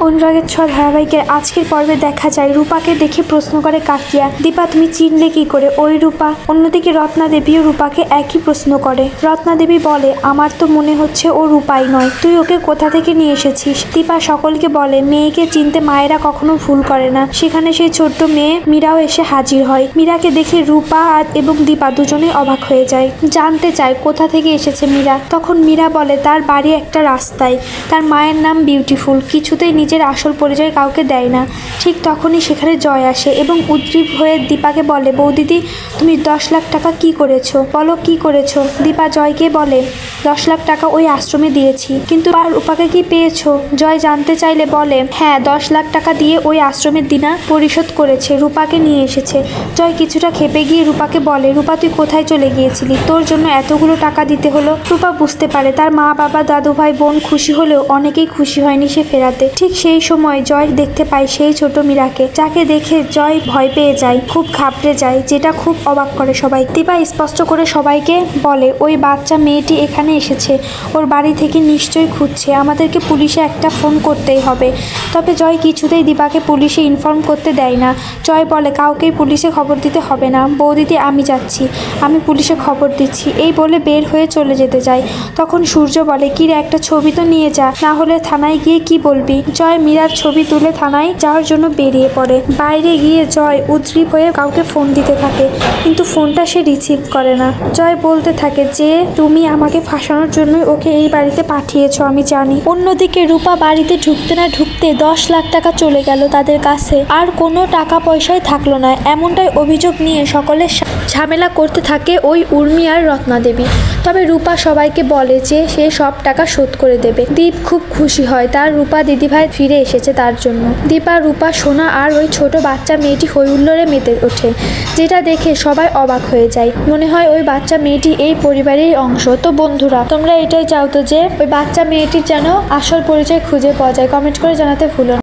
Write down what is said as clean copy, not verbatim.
অনুরাগের ছোঁয়া ধারাবাহিকের আজকের পর্বে দেখা যায় রূপাকে দেখে প্রশ্ন করে কাকিয়া, দীপা তুমি চিনলে কি করে ওই রূপা? অন্যদিকে রত্না দেবীও রূপাকে একই প্রশ্ন করে। রত্না দেবী বলে, আমার তো মনে হচ্ছে ও রূপাই নয়, তুই ওকে কোথা থেকে নিয়ে এসেছিস? দীপা সকলকে বলে মেয়েকে চিনতে মায়েরা কখনো ভুল করে না। সেখানে সেই ছোট্ট মেয়ে মীরাও এসে হাজির হয়। মীরাকে দেখে রূপা এবং দীপা দুজনেই অবাক হয়ে যায়, জানতে চায় কোথা থেকে এসেছে মীরা। তখন মীরা বলে তার বাড়ি একটা রাস্তায়, তার মায়ের নাম বিউটিফুল, কিছুতেই নিজের আসল পরিচয় কাউকে দেয় না। ঠিক তখনই সেখানে জয় আসে এবং উদ্গ্রীব হয়ে দীপাকে বলে, বৌদিদি তুমি 10 লাখ টাকা কি করেছো? বলো কি করেছো? দীপা জয়কে বলে 10 লাখ টাকা ওই আশ্রমে দিয়েছি, কিন্তু রূপাকে কি পেয়েছো? জয় জানতে চাইলে বলে, হ্যাঁ 10 লাখ টাকা দিয়ে ওই আশ্রমের দিনা পরিশোধ করেছে, রূপাকে নিয়ে এসেছে। জয় কিছুটা খেপে গিয়ে রূপাকে বলে, রূপা তুই কোথায় চলে গিয়েছিলি? তোর জন্য এতগুলো টাকা দিতে হলো। রূপা বুঝতে পারে তার মা বাবা দাদু ভাই বোন খুশি হলেও অনেকেই খুশি হয়নি সে ফেরাতে। ঠিক সেই সময় জয় দেখতে পায় সেই ছোট মীরাকে, যাকে দেখে জয় ভয় পেয়ে যায়, খুব ঘাবড়ে যায়, যেটা খুব অবাক করে সবাই। দীপা স্পষ্ট করে সবাইকে বলে ওই বাচ্চা মেয়েটি এখানে এসেছে, ওর বাড়ি থেকে নিশ্চয়ই খুঁজছে, আমাদেরকে পুলিশে একটা ফোন করতেই হবে। তবে জয় কিছুতেই দীপাকে পুলিশে ইনফর্ম করতে দেয় না। জয় বলে কাউকেই পুলিশে খবর দিতে হবে না, বৌদিদি আমি যাচ্ছি, আমি পুলিশে খবর দিচ্ছি, এই বলে বের হয়ে চলে যেতে যায়। তখন সূর্য বলে, কিরে একটা ছবি তো নিয়ে যা, না হলে থানায় গিয়ে কি বলবি? জয় মীরার ছবি তুলে থানায় যাওয়ার জন্য বেরিয়ে পড়ে। বাইরে গিয়ে জয় উদ্গ্রীব হয়ে কাউকে ফোন দিতে থাকে, কিন্তু ফোনটা সে রিসিভ করে না। জয় বলতে থাকে যে তুমি আমাকে ফাঁসানোর জন্যই ওকে এই বাড়িতে পাঠিয়েছো, আমি জানি। অন্যদিকে রূপা বাড়িতে ঢুকতে না ঢুকতে 10 লাখ টাকা চলে গেল তাদের কাছে, আর কোনো টাকা পয়সাই থাকলো না। এমনটাই অভিযোগ নিয়ে সকলে ঝামেলা করতে থাকে ওই উর্মি আর রত্না দেবী। তবে রূপা সবাইকে বলে যে সে সব টাকা শোধ করে দেবে। দীপ খুব খুশি হয় তার রূপা দিদিভাই ফিরে এসেছে তার জন্য। দীপা, রূপা, সোনা আর ওই ছোট বাচ্চা মেয়েটি হই হুল্লোড়ে মেতে ওঠে, যেটা দেখে সবাই অবাক হয়ে যায়। মনে হয় ওই বাচ্চা মেয়েটি এই পরিবারের অংশ। তো বন্ধুরা তোমরা এটাই চাও তো যে ওই বাচ্চা মেয়েটির যেন আসল পরিচয় খুঁজে পাওয়া যায়? কমেন্ট করে জানাতে ভুলো না।